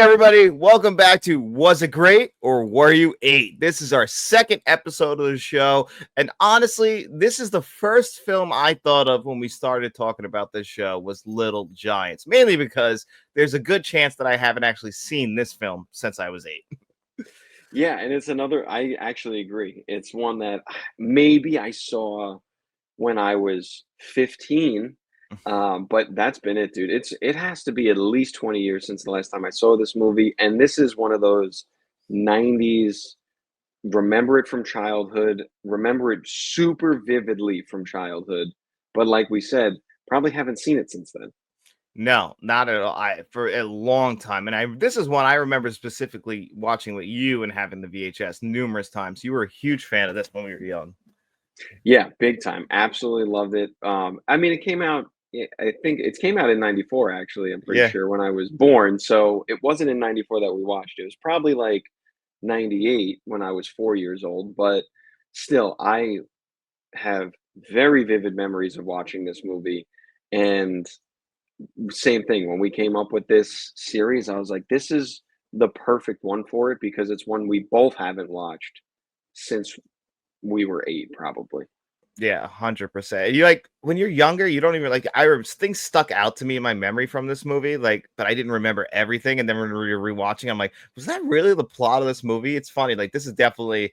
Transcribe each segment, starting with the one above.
everybody, welcome back to Was It Great or Were You 8? This is our second episode of the show, and honestly, this is the first film I thought of when we started talking about this show was Little Giants, mainly because there's a good chance that I haven't actually seen this film since I was 8. Yeah, and it's another I actually agree. It's one that maybe I saw when I was 15, but that's been it, dude. It has to be at least 20 years since the last time I saw this movie, and this is one of those 90s remember it from childhood, remember it super vividly from childhood, but like we said, probably haven't seen it since then. No, not at all. For a long time, and this is one I remember specifically watching with you and having the VHS numerous times. You were a huge fan of this when we were young. Yeah, big time. Absolutely loved it. I mean, it came out. I think it came out in '94. Actually, I'm pretty Yeah. sure when I was born. So it wasn't in '94 that we watched it. It was probably like '98 when I was 4 years old. But still, I have very vivid memories of watching this movie. And same thing when we came up with this series, I was like, this is the perfect one for it because it's one we both haven't watched since we were 8, probably. Yeah, 100%. You like when you're younger, you don't even like. Things stuck out to me in my memory from this movie, like, but I didn't remember everything. And then when we were rewatching, I'm like, was that really the plot of this movie? It's funny, like this is definitely.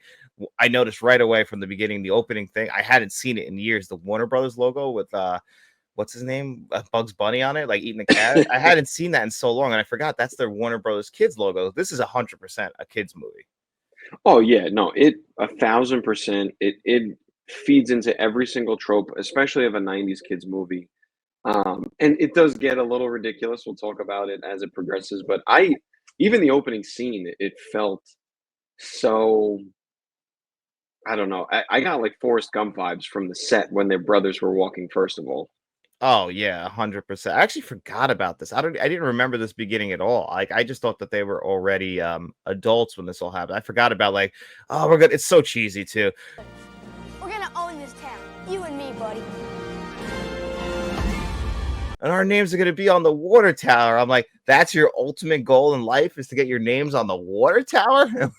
I noticed right away from the beginning, the opening thing. I hadn't seen it in years. The Warner Brothers logo with what's his name, Bugs Bunny on it, like eating the carrot. I hadn't seen that in so long, and I forgot that's their Warner Brothers Kids logo. This is 100% a kids movie. Oh yeah, no, it 1,000%. It feeds into every single trope, especially of a '90s kids movie. And it does get a little ridiculous. We'll talk about it as it progresses, but I even the opening scene, it felt so. I don't know. I got like Forrest Gump vibes from the set when their brothers were walking. First of all, Oh yeah, 100%. I actually forgot about this. I didn't remember this beginning at all. Like I just thought that they were already adults when this all happened. I forgot about like, oh, we're good. It's so cheesy too. We're gonna own this town. You and me, buddy. And our names are gonna be on the water tower. I'm like, that's your ultimate goal in life is to get your names on the water tower?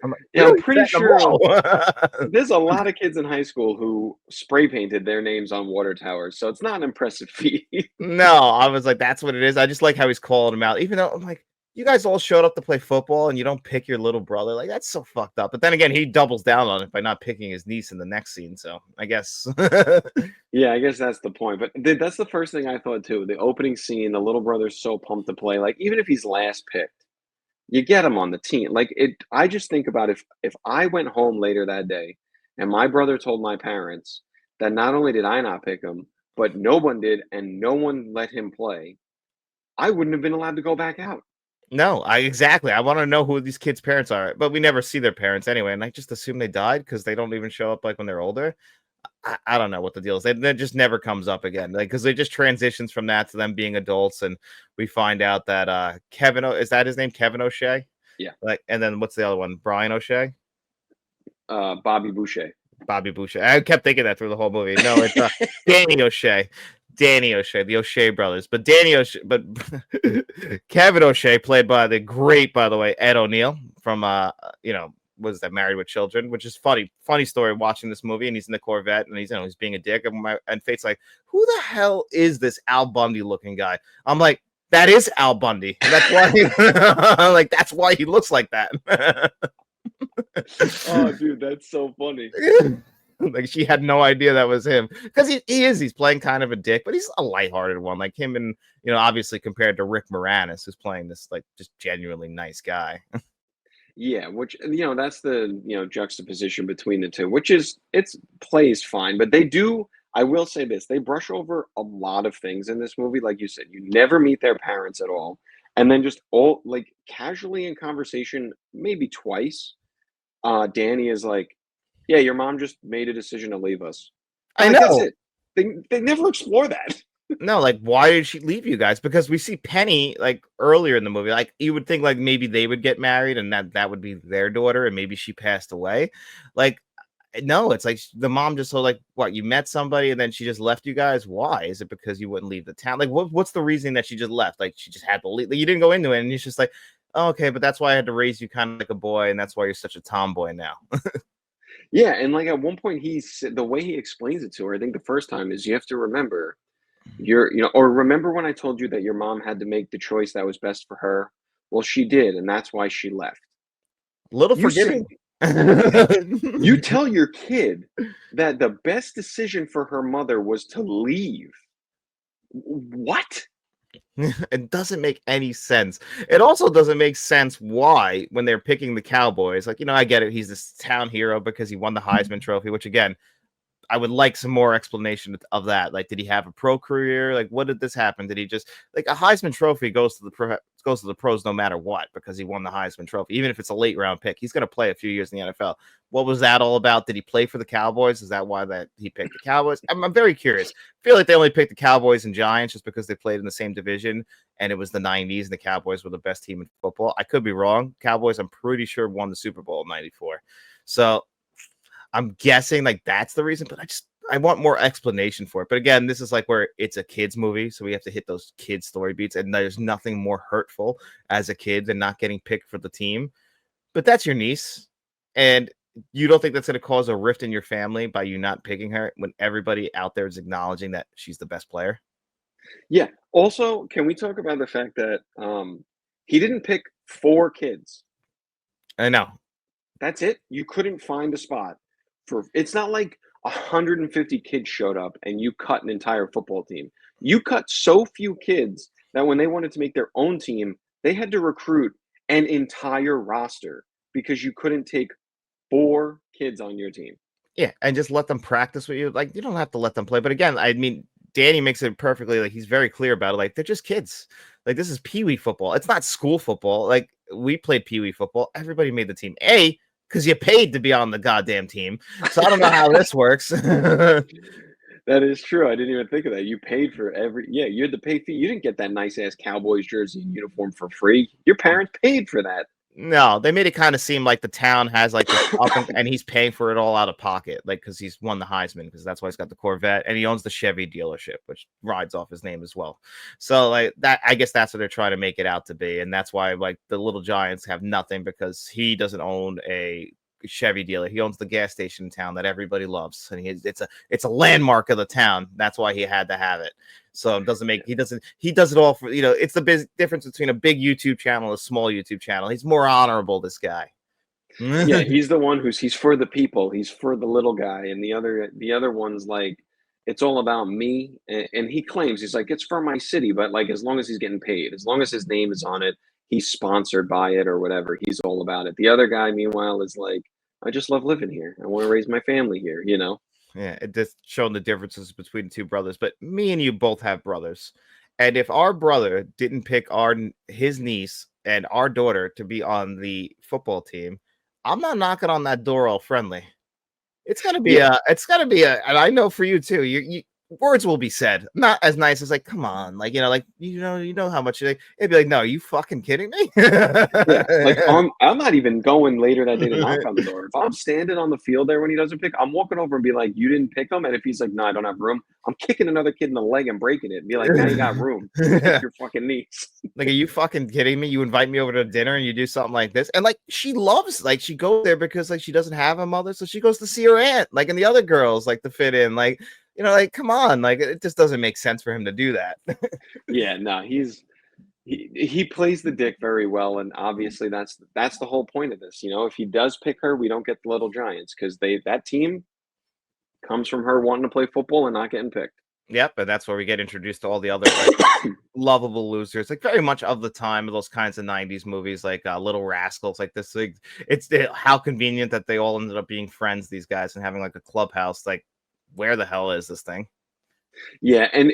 I'm like, yeah, I'm pretty sure sure. there's a lot of kids in high school who spray painted their names on water towers, so it's not an impressive feat. No, I was like, that's what it is. I just like how he's calling him out, even though I'm like, you guys all showed up to play football and you don't pick your little brother. Like, that's so fucked up. But then again, he doubles down on it by not picking his niece in the next scene. So I guess. Yeah, I guess that's the point. But that's the first thing I thought too. The opening scene, the little brother's so pumped to play. Like even if he's last picked, you get him on the team. Like it. I just think about if I went home later that day, and my brother told my parents that not only did I not pick him, but no one did, and no one let him play, I wouldn't have been allowed to go back out. No, exactly. I want to know who these kids' parents are, but we never see their parents anyway. And I just assume they died because they don't even show up like when they're older. I don't know what the deal is. That just never comes up again. Like, because they just transitions from that to them being adults. And we find out that is that his name? Kevin O'Shea? Yeah. Like, and then what's the other one? Brian O'Shea? Bobby Boucher. Bobby Boucher. I kept thinking that through the whole movie. No, it's Danny O'Shea. Danny O'Shea, the O'Shea brothers. But Kevin O'Shea, played by the great, by the way, Ed O'Neill from was that Married with Children, which is funny story watching this movie, and he's in the Corvette and he's being a dick. And Fate's like, who the hell is this Al Bundy looking guy? I'm like, that is Al Bundy. That's why like that's why he looks like that. Oh, dude, that's so funny. Like she had no idea that was him because he's playing kind of a dick, but he's a lighthearted one, like him, and obviously compared to Rick Moranis, who's playing this like just genuinely nice guy. Yeah, which that's the juxtaposition between the two, which is it's plays fine, but they do. I will say this: they brush over a lot of things in this movie. Like you said, you never meet their parents at all, and then just all like casually in conversation, maybe twice. Danny is like, "Yeah, your mom just made a decision to leave us." I Like that's know. it. They never explore that. No, like why did she leave you guys? Because we see Penny like earlier in the movie. Like you would think like maybe they would get married and that would be their daughter, and maybe she passed away. Like no, it's like the mom just so like what you met somebody and then she just left you guys. Why? Is it because you wouldn't leave the town? Like what's the reason that she just left? Like she just had to leave. Like, you didn't go into it, and it's just like Oh, okay, but that's why I had to raise you kind of like a boy, and that's why you're such a tomboy now. Yeah, and like at one point the way he explains it to her, I think the first time is you have to remember or remember when I told you that your mom had to make the choice that was best for her? Well, she did, and that's why she left. Little You say forgiving. you tell your kid that the best decision for her mother was to leave. What? It doesn't make any sense. It also doesn't make sense why, when they're picking the Cowboys, like, I get it. He's this town hero because he won the Heisman Trophy, which again, I would like some more explanation of that. Like, did he have a pro career? Like, what did this happen? Did he just like a Heisman Trophy goes to the pros no matter what because he won the Heisman Trophy, even if it's a late round pick. He's going to play a few years in the NFL. What was that all about? Did he play for the Cowboys? Is that why that he picked the Cowboys? I'm very curious. I feel like they only picked the Cowboys and Giants just because they played in the same division and it was the 90s and the Cowboys were the best team in football. I could be wrong. Cowboys, I'm pretty sure, won the Super Bowl in '94. So I'm guessing like that's the reason, but I want more explanation for it. But again, this is like where it's a kids movie, so we have to hit those kids story beats, and there's nothing more hurtful as a kid than not getting picked for the team. But that's your niece, and you don't think that's going to cause a rift in your family by you not picking her when everybody out there is acknowledging that she's the best player? Yeah. Also, can we talk about the fact that he didn't pick 4 kids? I know. That's it. You couldn't find a spot for. It's not like 150 kids showed up and you cut an entire football team. You cut so few kids that when they wanted to make their own team, they had to recruit an entire roster because you couldn't take 4 kids on your team. Yeah, and just let them practice with you. Like, you don't have to let them play. But again, I mean, Danny makes it perfectly. Like, he's very clear about it. Like, they're just kids. Like, this is pee-wee football. It's not school football. Like, we played pee-wee football. Everybody made the team. Because you paid to be on the goddamn team. So I don't know how this works. That is true. I didn't even think of that. You paid for yeah, you had to pay fee. You didn't get that nice ass Cowboys jersey and uniform for free. Your parents paid for that. No, they made it kind of seem like the town has like this and he's paying for it all out of pocket, like because he's won the Heisman, because that's why he's got the Corvette and he owns the Chevy dealership, which rides off his name as well. So like that, I guess that's what they're trying to make it out to be, and that's why like the Little Giants have nothing because he doesn't own a Chevy dealer. He owns the gas station in town that everybody loves, and it's a landmark of the town. That's why he had to have it. So it doesn't make he does it all for it's the big difference between a big YouTube channel and a small YouTube channel. He's more honorable, this guy. Yeah, he's the one he's for the people. He's for the little guy, and the other one's like it's all about me. And he claims he's like it's for my city, but like as long as he's getting paid, as long as his name is on it, he's sponsored by it or whatever. He's all about it. The other guy, meanwhile, is like I just love living here. I want to raise my family here. Yeah, it just showing the differences between the two brothers. But me and you both have brothers, and if our brother didn't pick his niece and our daughter to be on the football team, I'm not knocking on that door all friendly. It's gotta be Yeah. and I know for you too. You words will be said, not as nice as like, come on, like you know how much it'd be like, no, are you fucking kidding me? Yeah, like I'm not even going later that day to knock on the door. If I'm standing on the field there when he doesn't pick, I'm walking over and be like, "You didn't pick him." And if he's like, "No, I don't have room," I'm kicking another kid in the leg and breaking it. And be like, "Now you got room. Pick your fucking niece." Like, are you fucking kidding me? You invite me over to dinner and you do something like this, and like she loves, like she goes there because like she doesn't have a mother, so she goes to see her aunt, like, and the other girls like to fit in, like like come on, like it just doesn't make sense for him to do that. Yeah, no, he plays the dick very well, and obviously that's the whole point of this. If he does pick her, we don't get the Little Giants because that team comes from her wanting to play football and not getting picked. Yep, and that's where we get introduced to all the other like lovable losers, like very much of the time of those kinds of '90s movies, like Little Rascals, like this. Like, how convenient that they all ended up being friends, these guys, and having like a clubhouse. Like, where the hell is this thing? Yeah, and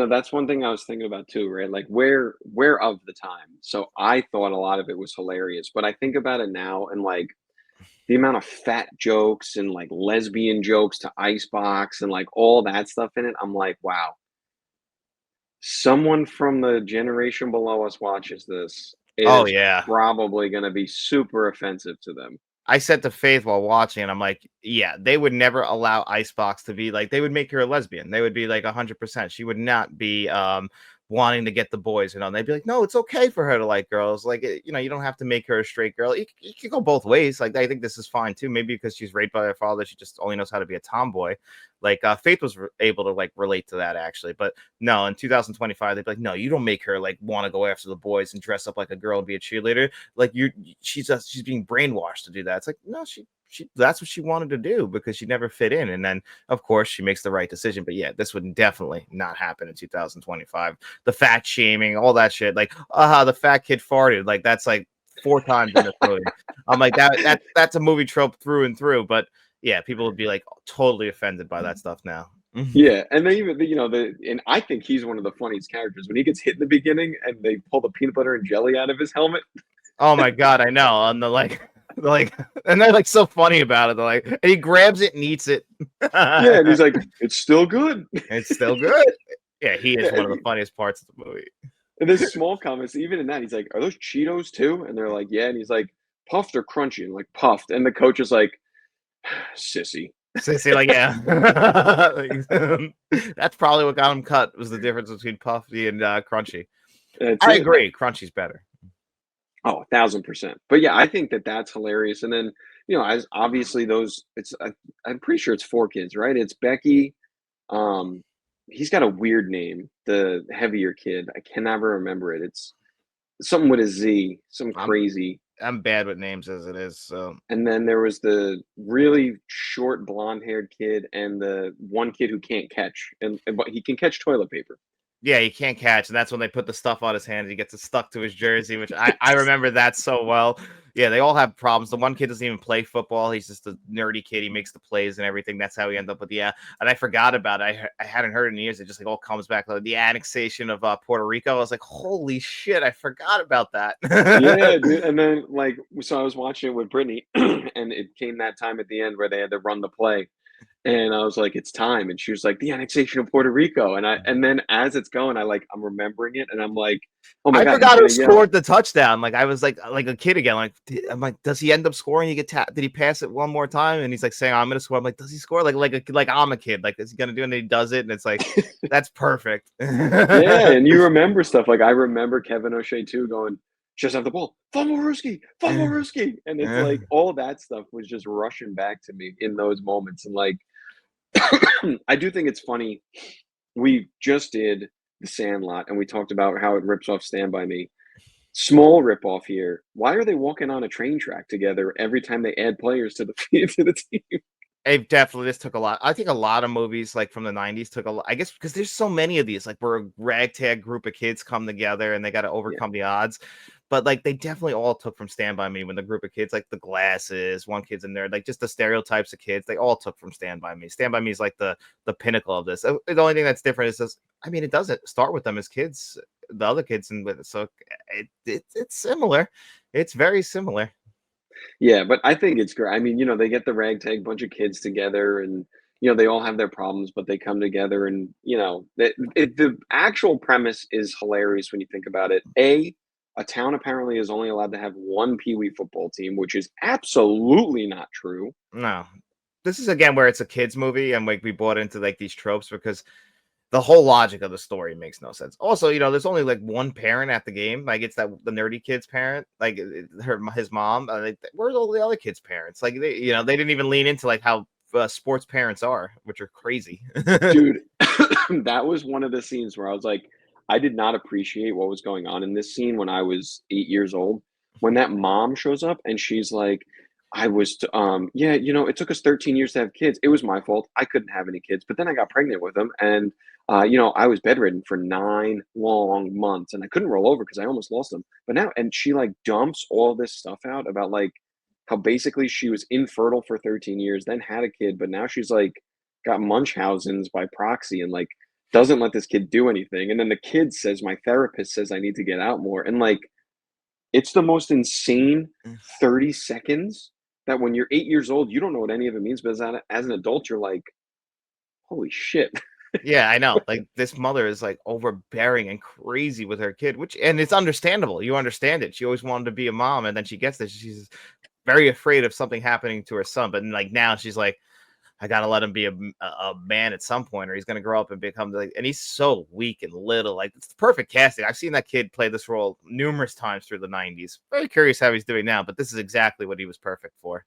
that's one thing I was thinking about too, right? Like where of the time. So I thought a lot of it was hilarious, but I think about it now and like the amount of fat jokes and like lesbian jokes to Icebox and like all that stuff in it, I'm like, wow. Someone from the generation below us watches this. It Oh is yeah, probably going to be super offensive to them. I said to Faith while watching, and I'm like, yeah, they would never allow Icebox to be like, they would make her a lesbian. They would be like 100%. She would not be wanting to get the boys, and they'd be like, no, it's okay for her to like girls. Like, you don't have to make her a straight girl. You can go both ways. Like, I think this is fine too. Maybe because she's raised by her father, she just only knows how to be a tomboy. Like, Faith was able to like relate to that actually, but no, in 2025, they'd be like, no, you don't make her like want to go after the boys and dress up like a girl and be a cheerleader. Like, she's being brainwashed to do that. It's like, no, she that's what she wanted to do because she never fit in. And then of course she makes the right decision. But yeah, this would definitely not happen in 2025. The fat shaming, all that shit, like, the fat kid farted, like that's like 4 times in this movie. I'm like, that's a movie trope through and through. But yeah, people would be like totally offended by that stuff now. Yeah, and they even and I think he's one of the funniest characters when he gets hit in the beginning and they pull the peanut butter and jelly out of his helmet. Oh my god, I know. On the like, and they're like so funny about it. They're like, and he grabs it and eats it. Yeah, and he's like, it's still good. It's still good. Yeah, he is one of the funniest parts of the movie. And there's small comments, even in that, he's like, are those Cheetos too? And they're like, yeah. And he's like, puffed or crunchy? And like, puffed. And the coach is like, sissy. Sissy, like, yeah. That's probably what got him cut, was the difference between puffy and crunchy. I agree. Crunchy's better. Oh, 1,000%. But yeah, I think that's hilarious. And then, as obviously I'm pretty sure it's 4 kids, right? It's Becky. He's got a weird name, the heavier kid. I can never remember it. It's something with a Z, some crazy. I'm bad with names as it is. So. And then there was the really short blonde-haired kid and the one kid who can't catch, but he can catch toilet paper. Yeah, he can't catch, and that's when they put the stuff on his hand. He gets it stuck to his jersey, which I remember that so well. Yeah, they all have problems. The one kid doesn't even play football. He's just a nerdy kid. He makes the plays and everything. That's how he ended up with and I forgot about it. I hadn't heard it in years. It just like all comes back. Like the annexation of Puerto Rico. I was like, holy shit, I forgot about that. Yeah, dude. And then so I was watching it with Brittany, and it came that time at the end where they had to run the play. And I was like, it's time. And she was like, the annexation of Puerto Rico. And then as it's going, I'm remembering it. And I'm like, oh my God. I forgot who scored the touchdown. Like, I was like a kid again. Like, I'm like, does he end up scoring? Did he pass it one more time? And he's like saying, I'm going to score. I'm like, does he score? Like I'm a kid. Like, is he going to do it? And he does it. And it's like, that's perfect. Yeah. And you remember stuff. Like, I remember Kevin O'Shea too going, just have the ball. Fumble Ruski. And it's like all that stuff was just rushing back to me in those moments. And like, I do think it's funny. We just did The Sandlot, and we talked about how it rips off Stand By Me. Small rip off here. Why are they walking on a train track together every time they add players to the team? This took a lot. I think a lot of movies like from the 90s took a lot. I guess because there's so many of these, like where a ragtag group of kids come together and they got to overcome the odds. But like they definitely all took from Stand By Me when the group of kids, like the glasses, one kid's in there, like just the stereotypes of kids, they all took from Stand By Me. Stand By Me is like the pinnacle of this. The only thing that's different is this. I mean, it doesn't start with them as kids, the other kids, and with it, so it's similar. It's very similar. Yeah, but I think it's great. I mean, they get the ragtag bunch of kids together, and they all have their problems, but they come together, and the actual premise is hilarious when you think about it. A town apparently is only allowed to have one Pee-wee football team, which is absolutely not true. No, this is again where it's a kids movie, and like we bought into like these tropes because the whole logic of the story makes no sense. Also, there's only like one parent at the game. Like it's the nerdy kid's parent, like his mom. Where's all the other kids' parents? Like they didn't even lean into like how sports parents are, which are crazy. Dude, that was one of the scenes where I was like, I did not appreciate what was going on in this scene when I was 8 years old. When that mom shows up and she's like, it took us 13 years to have kids. It was my fault. I couldn't have any kids, but then I got pregnant with them. And, I was bedridden for 9 long months and I couldn't roll over because I almost lost them. But now, and she like dumps all this stuff out about like how basically she was infertile for 13 years, then had a kid, but now she's like got Munchausen's by proxy and like doesn't let this kid do anything. And then the kid says, my therapist says I need to get out more. And like, it's the most insane 30 seconds that when you're 8 years old, you don't know what any of it means. But as an adult, you're like, holy shit. Yeah, I know. Like this mother is like overbearing and crazy with her kid, and it's understandable. You understand it. She always wanted to be a mom. And then she gets this. She's very afraid of something happening to her son. But like now she's like, I gotta let him be a man at some point, or he's gonna grow up and become like. And he's so weak and little. Like it's the perfect casting. I've seen that kid play this role numerous times through the '90s. Very curious how he's doing now, but this is exactly what he was perfect for.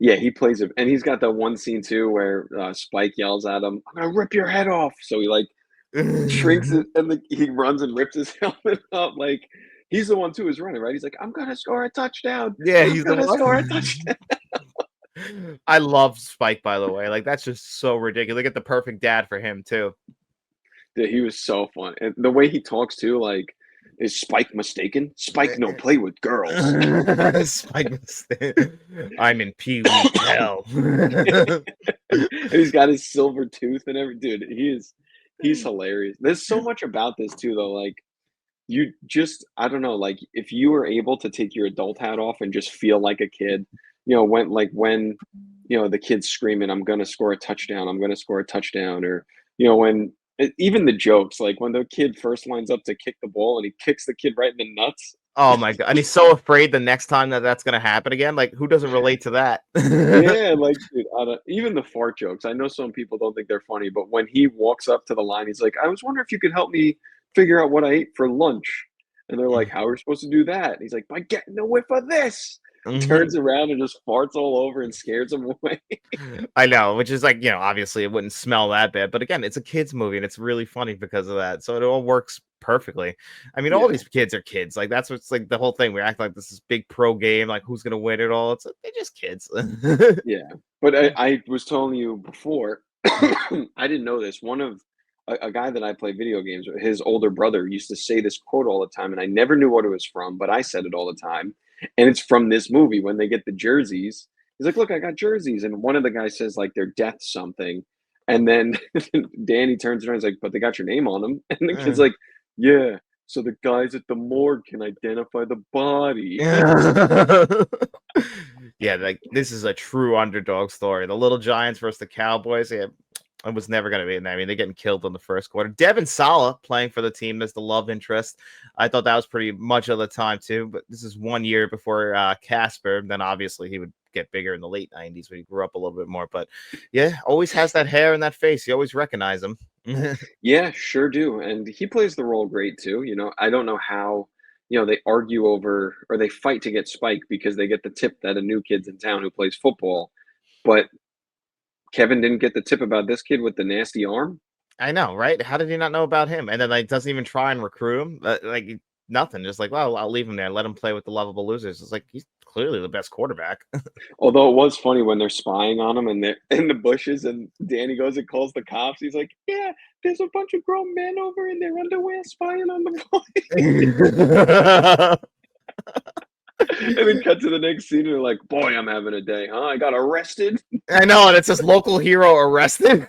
Yeah, he plays it, and he's got that one scene too where Spike yells at him, "I'm gonna rip your head off." So he like shrinks it, and he runs and rips his helmet up. Like he's the one too who's running, right? He's like, "I'm gonna score a touchdown. Yeah, I'm he's the gonna score a one. touchdown." I love Spike, by the way. Like that's just so ridiculous. They get the perfect dad for him too. Dude, he was so fun, and the way he talks too, like, is Spike mistaken? Spike no play with girls. Spike was I'm in Pee Wee hell. And he's got his silver tooth and every dude. He's hilarious. There's so much about this too, though. Like you just, I don't know, like if you were able to take your adult hat off and just feel like a kid, when the kid's screaming, "I'm gonna score a touchdown! I'm gonna score a touchdown!" Or when even the jokes, like when the kid first lines up to kick the ball and he kicks the kid right in the nuts. Oh my god! And he's so afraid the next time that's gonna happen again. Like, who doesn't relate to that? Yeah, like, dude, even the fart jokes. I know some people don't think they're funny, but when he walks up to the line, he's like, "I was wondering if you could help me figure out what I ate for lunch." And they're like, "How are we supposed to do that?" And he's like, "By getting a whiff of this." Mhm. Turns around and just farts all over and scares him away. I know, which is like, obviously it wouldn't smell that bad, but again, it's a kids movie and it's really funny because of that. So it all works perfectly. I mean, all Yeah, these kids are kids. Like that's what's like the whole thing. We act like this is big pro game, like who's gonna win it all. It's like they're just kids. yeah. But I was telling you before, I didn't know this. One of a guy that I play video games with, his older brother used to say this quote all the time, and I never knew what it was from, but I said it all the time. And it's from this movie when they get the jerseys. He's like, "Look, I got jerseys." And one of the guys says, like, their death something. And then Danny turns around and is like, "But they got your name on them." And the kid's like, "Yeah, so the guys at the morgue can identify the body." Yeah, like this is a true underdog story. The Little Giants versus the Cowboys. Yeah, it was never going to be. I mean, they're getting killed in the first quarter. Devin Sawa playing for the team as the love interest. I thought that was pretty much of the time too. But this is 1 year before Casper. Then obviously he would get bigger in the late '90s when he grew up a little bit more. But yeah, always has that hair and that face. You always recognize him. Yeah, sure do. And he plays the role great too. I don't know how, they argue over or they fight to get Spike because they get the tip that a new kid's in town who plays football. But Kevin didn't get the tip about this kid with the nasty arm. I know, right? How did he not know about him? And then like doesn't even try and recruit him. Nothing. Just like, well, I'll leave him there. Let him play with the lovable losers. It's like he's clearly the best quarterback. Although it was funny when they're spying on him and they're in the bushes and Danny goes and calls the cops. He's like, "Yeah, there's a bunch of grown men over in their underwear spying on the boy." And then cut to the next scene and they're like, "Boy, I'm having a day, huh? I got arrested." I know, and it says local hero arrested.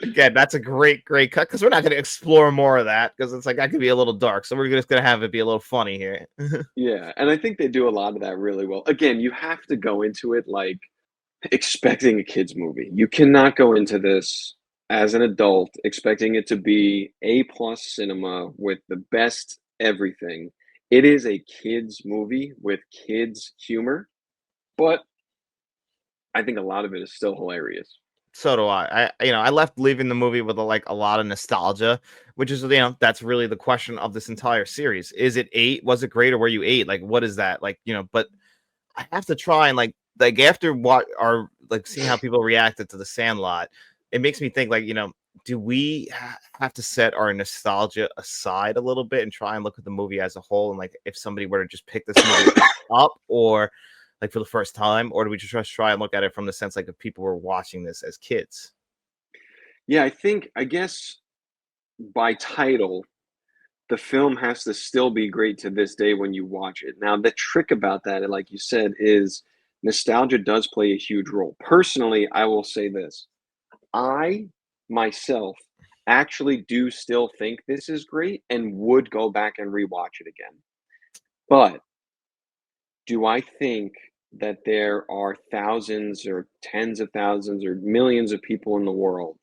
Again, that's a great cut because we're not going to explore more of that because it's like that could be a little dark. So we're just going to have it be a little funny here. Yeah, and I think they do a lot of that really well. Again, you have to go into it like expecting a kids movie. You cannot go into this as an adult expecting it to be A plus cinema with the best everything. It is a kids movie with kids humor, but I think a lot of it is still hilarious. So do I left leaving the movie with a lot of nostalgia, which is that's really the question of this entire series. Is it eight? Was it great, or were you eight? Like, what is that? Like, but I have to try and like after what are like seeing how people reacted to the Sandlot, it makes me think like, do we have to set our nostalgia aside a little bit and try and look at the movie as a whole? And like, if somebody were to just pick this movie up or like for the first time, or do we just try and look at it from the sense like if people were watching this as kids? Yeah, I guess by title, the film has to still be great to this day when you watch it. Now, the trick about that, like you said, is nostalgia does play a huge role. Personally, I will say this. I myself actually do still think this is great and would go back and rewatch it again. But do I think that there are thousands or tens of thousands or millions of people in the world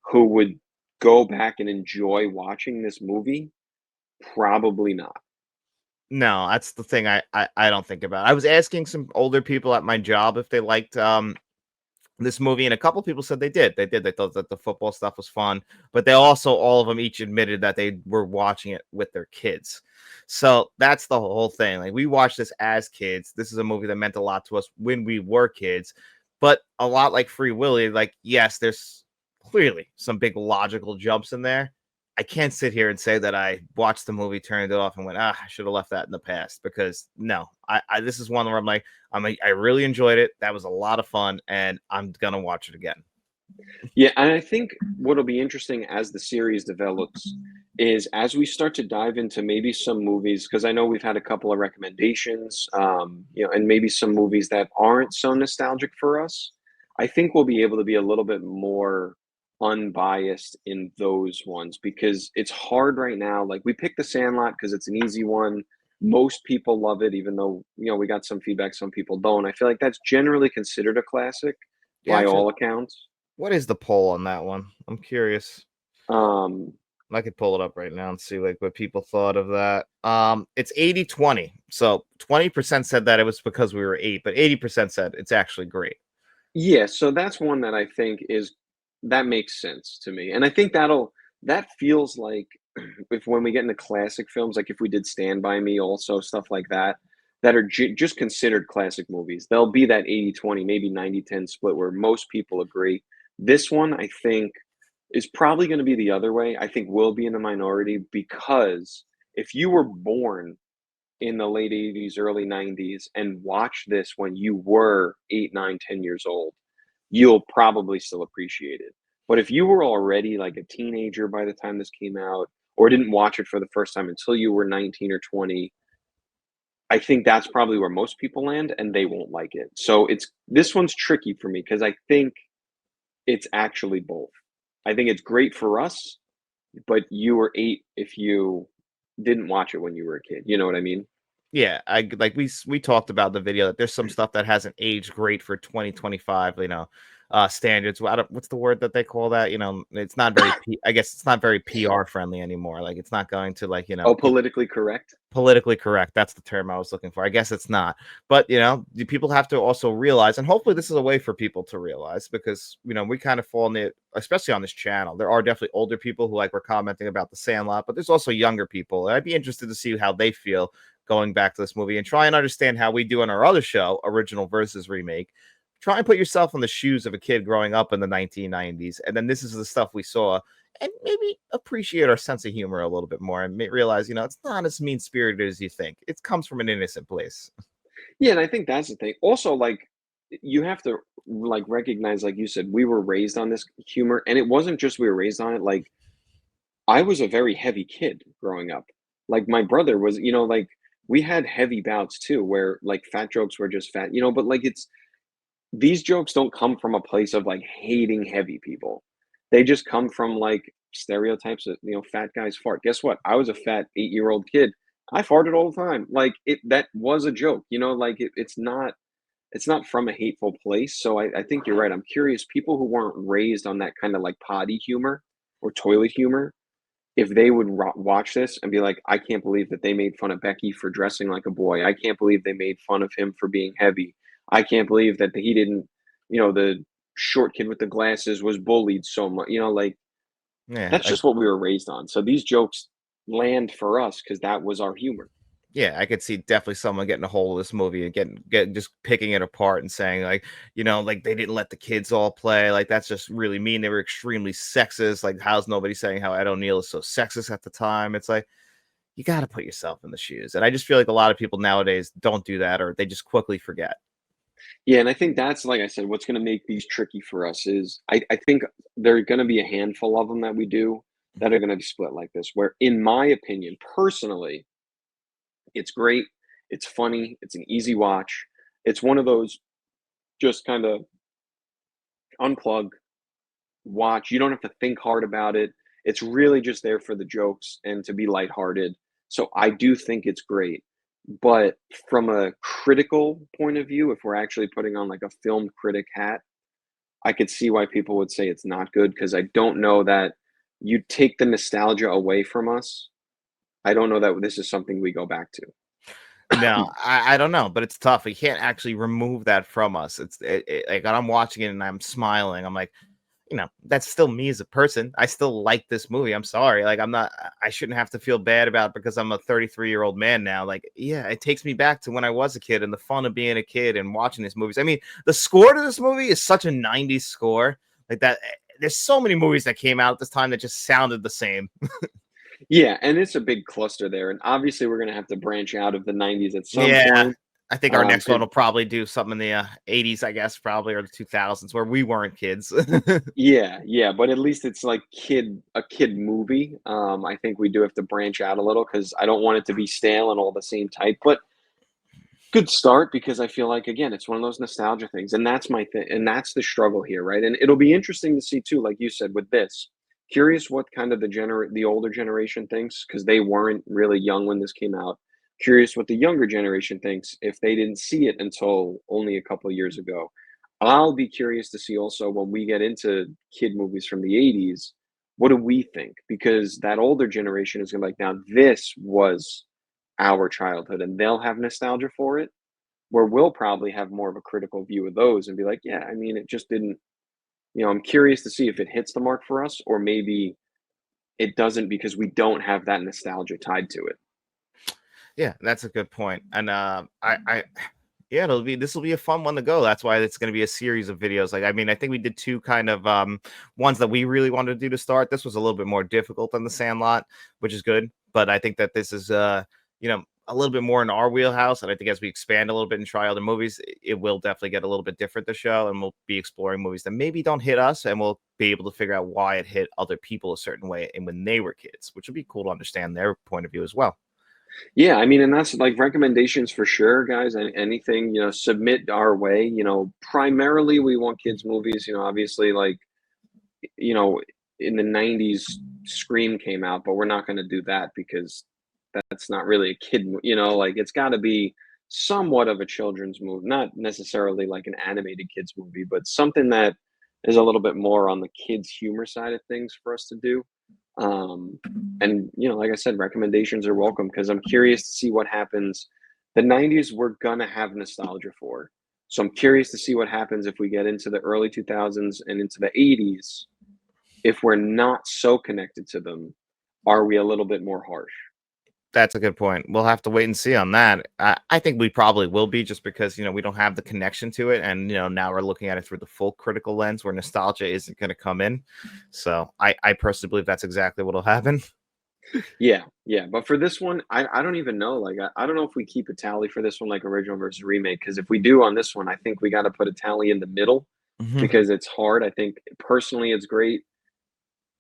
who would go back and enjoy watching this movie? Probably not. No, that's the thing I don't think about. I was asking some older people at my job if they liked this movie, and a couple people said they did. They did. They thought that the football stuff was fun, but they also all of them each admitted that they were watching it with their kids. So that's the whole thing. Like we watched this as kids. This is a movie that meant a lot to us when we were kids, but a lot like Free Willy. Like yes, there's clearly some big logical jumps in there. I can't sit here and say that I watched the movie, turned it off, and went, I should have left that in the past because no, I this is one where I'm like, I really enjoyed it. That was a lot of fun, and I'm gonna watch it again. Yeah, and I think what'll be interesting as the series develops is as we start to dive into maybe some movies, because I know we've had a couple of recommendations, and maybe some movies that aren't so nostalgic for us. I think we'll be able to be a little bit more unbiased in those ones because it's hard right now. Like we picked The Sandlot because it's an easy one. Most people love it, even though we got some feedback, some people don't. I feel like that's generally considered a classic Yeah, by actually, all accounts. what is the poll on that one? I'm curious. Um, I could pull it up right now and see like what people thought of that. It's 80-20. So 20% said that it was because we were 8, but 80% said it's actually great. yeah, so that's one that I think is that makes sense to me, and I think that feels like if when we get into classic films, like if we did Stand By Me, also stuff like that, that are just considered classic movies, there'll be that 80-20, maybe 90-10 split where most people agree. This one, I think, is probably going to be the other way. I think we'll be in the minority because if you were born in the late 80s, early 90s, and watch this when you were 8, 9, 10 years old, you'll probably still appreciate it. But if you were already like a teenager by the time this came out, or didn't watch it for the first time until you were 19 or 20, I think that's probably where most people land and they won't like it. So it's this one's tricky for me because I think it's actually both. I think it's great for us, but you were 8 if you didn't watch it when you were a kid. You know what I mean? Yeah, I like we talked about the video that there's some stuff that hasn't aged great for 2025, standards. What's the word that they call that? It's not very I guess it's not very PR friendly anymore. Like it's not going to like, Oh, politically correct? politically correct. That's the term I was looking for. I guess it's not. But, the people have to also realize, and hopefully this is a way for people to realize because, we kind of fall in it, especially on this channel. There are definitely older people who were commenting about The Sandlot, but there's also younger people. And I'd be interested to see how they feel going back to this movie and try and understand how we do in our other show, Original versus Remake. Try and put yourself in the shoes of a kid growing up in the 1990s. And then this is the stuff we saw and maybe appreciate our sense of humor a little bit more and realize, it's not as mean spirited as you think. It comes from an innocent place. Yeah, and I think that's the thing. Also, like, you have to like recognize, like you said, we were raised on this humor, and it wasn't just we were raised on it. Like, I was a very heavy kid growing up. Like, my brother was, like we had heavy bouts too, where like fat jokes were just fat, but like it's these jokes don't come from a place of like hating heavy people. They just come from like stereotypes that, fat guys fart. Guess what? I was a fat 8-year-old kid. I farted all the time. Like that was a joke, like it's not from a hateful place. So I think you're right. I'm curious, people who weren't raised on that kind of like potty humor or toilet humor, if they would watch this and be like, I can't believe that they made fun of Becky for dressing like a boy. I can't believe they made fun of him for being heavy. I can't believe that he didn't, the short kid with the glasses was bullied so much. Like Yeah, that's just what we were raised on. So these jokes land for us because that was our humor. yeah, I could see definitely someone getting a hold of this movie and get just picking it apart and saying like, like they didn't let the kids all play. Like that's just really mean. They were extremely sexist. Like, how's nobody saying how Ed O'Neill is so sexist at the time? It's like you got to put yourself in the shoes. And I just feel like a lot of people nowadays don't do that or they just quickly forget. Yeah, and I think that's like I said, what's going to make these tricky for us is I think there are going to be a handful of them that we do that are going to be split like this. Where, in my opinion, personally, it's great, it's funny, it's an easy watch. It's one of those just kind of unplug, watch. You don't have to think hard about it. It's really just there for the jokes and to be lighthearted. So I do think it's great. But from a critical point of view, if we're actually putting on like a film critic hat, I could see why people would say it's not good because I don't know that you take the nostalgia away from us. I don't know that this is something we go back to. No, I don't know, but it's tough. You can't actually remove that from us. Like I'm watching it and I'm smiling. I'm like, that's still me as a person. I still like this movie. I'm sorry. Like I'm not I shouldn't have to feel bad about it because I'm a 33-year-old man now. Like, yeah, it takes me back to when I was a kid and the fun of being a kid and watching these movies. I mean, the score to this movie is such a 90s score. Like that there's so many movies that came out at this time that just sounded the same. Yeah, and it's a big cluster there, and obviously we're gonna have to branch out of the '90s at some Yeah. point. I think our next one 'Cause will probably do something in the 80s, I guess, probably, or the 2000s where we weren't kids. yeah, yeah, but at least it's like a kid movie. I think we do have to branch out a little because I don't want it to be stale and all the same type, but good start because I feel like again, it's one of those nostalgia things, and that's my thing, and that's the struggle here, right? And it'll be interesting to see too, like you said, with this. Curious what kind of the older generation thinks because they weren't really young when this came out. Curious what the younger generation thinks if they didn't see it until only a couple of years ago. I'll be curious to see also when we get into kid movies from the '80s, what do we think? Because that older generation is gonna be like, now this was our childhood, and they'll have nostalgia for it, where we'll probably have more of a critical view of those and be like, yeah, I mean, it just didn't, I'm curious to see if it hits the mark for us, or maybe it doesn't because we don't have that nostalgia tied to it. Yeah, that's a good point. And I yeah, this will be a fun one to go. That's why it's going to be a series of videos. Like, I mean, I think we did two kind of ones that we really wanted to do to start. This was a little bit more difficult than the Sandlot, which is good. But I think that this is a little bit more in our wheelhouse. And I think as we expand a little bit and try other movies, it will definitely get a little bit different, the show, and we'll be exploring movies that maybe don't hit us, and we'll be able to figure out why it hit other people a certain way and when they were kids, which would be cool to understand their point of view as well. Yeah, I mean, and that's like recommendations for sure, guys. And anything, submit our way. Primarily we want kids' movies, obviously, like, you know, in the '90s, Scream came out, but we're not going to do that because that's not really a like it's got to be somewhat of a children's movie, not necessarily like an animated kids movie, but something that is a little bit more on the kids' humor side of things for us to do. Um, and like I said, recommendations are welcome because I'm curious to see what happens. The '90s we're gonna have nostalgia for, so I'm curious to see what happens if we get into the early 2000s and into the '80s. If we're not so connected to them, are we a little bit more harsh? That's a good point. We'll have to wait and see on that. I think we probably will be, just because we don't have the connection to it, and now we're looking at it through the full critical lens where nostalgia isn't going to come in. So I personally believe that's exactly what'll happen. Yeah, yeah. But for this one, I don't even know. Like, I don't know if we keep a tally for this one, like original versus remake. Because if we do on this one, I think we got to put a tally in the middle Mhm. because it's hard. I think personally, it's great.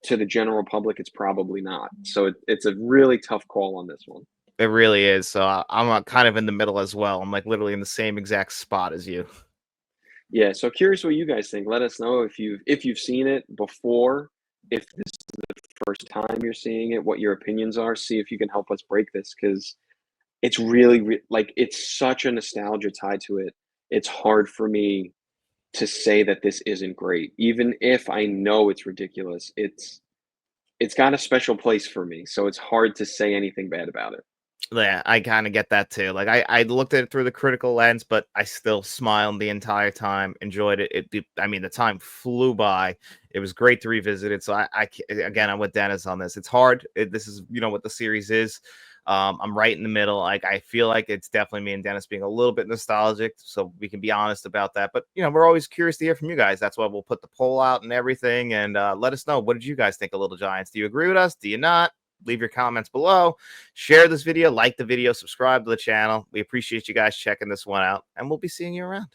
To the general public, it's probably not. So it's a really tough call on this one. It really is. So I'm kind of in the middle as well. I'm like literally in the same exact spot as you. Yeah. So curious what you guys think. Let us know if you've seen it before, if this is the first time you're seeing it, what your opinions are. See if you can help us break this because it's really like it's such a nostalgia tied to it. It's hard for me to say that this isn't great, even if I know it's ridiculous. It's got a special place for me, so it's hard to say anything bad about it. Yeah, I kind of get that too. Like I looked at it through the critical lens, but I still smiled the entire time, enjoyed it. I mean, the time flew by. It was great to revisit it. So again, I'm with Dennis on this. It's hard. This is what the series is. I'm right in the middle. Like I feel like it's definitely me and Dennis being a little bit nostalgic, so we can be honest about that. But we're always curious to hear from you guys. That's why we'll put the poll out and everything, and let us know, what did you guys think of Little Giants? Do you agree with us? Do you not? Leave your comments below. Share this video, like the video, subscribe to the channel. We appreciate you guys checking this one out, and we'll be seeing you around.